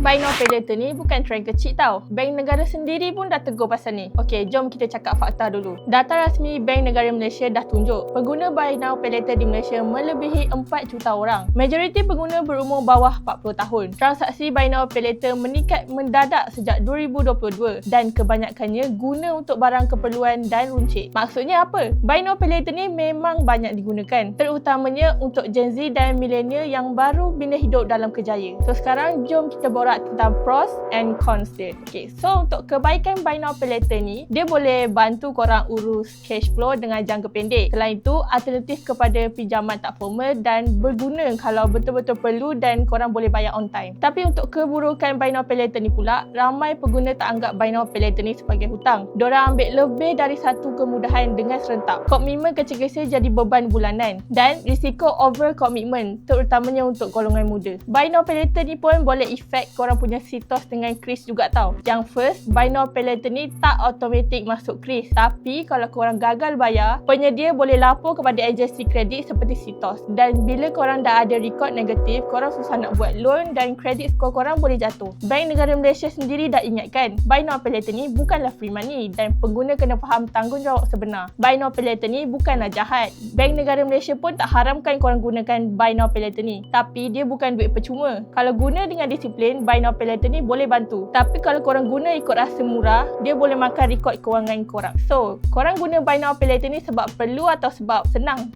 Buy Now Pay Later ni bukan trend kecil tau. Bank negara sendiri pun dah tegur pasal ni. Okey, jom kita cakap fakta dulu. Data rasmi Bank Negara Malaysia dah tunjuk pengguna Buy Now Pay Later di Malaysia melebihi 4 juta orang. Majoriti pengguna berumur bawah 40 tahun. Transaksi Buy Now Pay Later meningkat mendadak sejak 2022 dan kebanyakannya guna untuk barang keperluan dan runcit. Maksudnya apa? Buy Now Pay Later ni memang banyak digunakan, terutamanya untuk Gen Z dan milenial yang baru bina hidup dalam kerjaya. So sekarang jom kita borak tentang pros and cons dia. Okay, so untuk kebaikan Buy Now Pay Later ni, dia boleh bantu korang urus cash flow dengan jangka pendek. Selain itu, alternatif kepada pinjaman tak formal dan berguna kalau betul-betul perlu dan korang boleh bayar on time. Tapi untuk keburukan Buy Now Pay Later ni pula, ramai pengguna tak anggap Buy Now Pay Later ni sebagai hutang. Diorang ambil lebih dari satu kemudahan dengan serentak. Komitmen kecil-kecil jadi beban bulanan dan risiko over commitment, terutamanya untuk golongan muda. Buy Now Pay Later ni pun boleh efek korang punya sitos dengan kris juga tau. Yang first, Buy Now Pay Later ni tak automatik masuk kris. Tapi kalau korang gagal bayar, penyedia boleh lapor kepada agensi kredit seperti sitos. Dan bila korang dah ada rekod negatif, korang susah nak buat loan dan kredit skor korang boleh jatuh. Bank Negara Malaysia sendiri dah ingatkan, Buy Now Pay Later ni bukanlah free money dan pengguna kena faham tanggungjawab sebenar. Buy Now Pay Later ni bukanlah jahat. Bank Negara Malaysia pun tak haramkan korang gunakan Buy Now Pay Later ni. Tapi dia bukan duit percuma. Kalau guna dengan disiplin, Buy Now Pay Later ni boleh bantu. Tapi kalau korang guna ikut rasa murah, dia boleh makan rekod kewangan korang. So, korang guna Buy Now Pay Later ni sebab perlu atau sebab senang?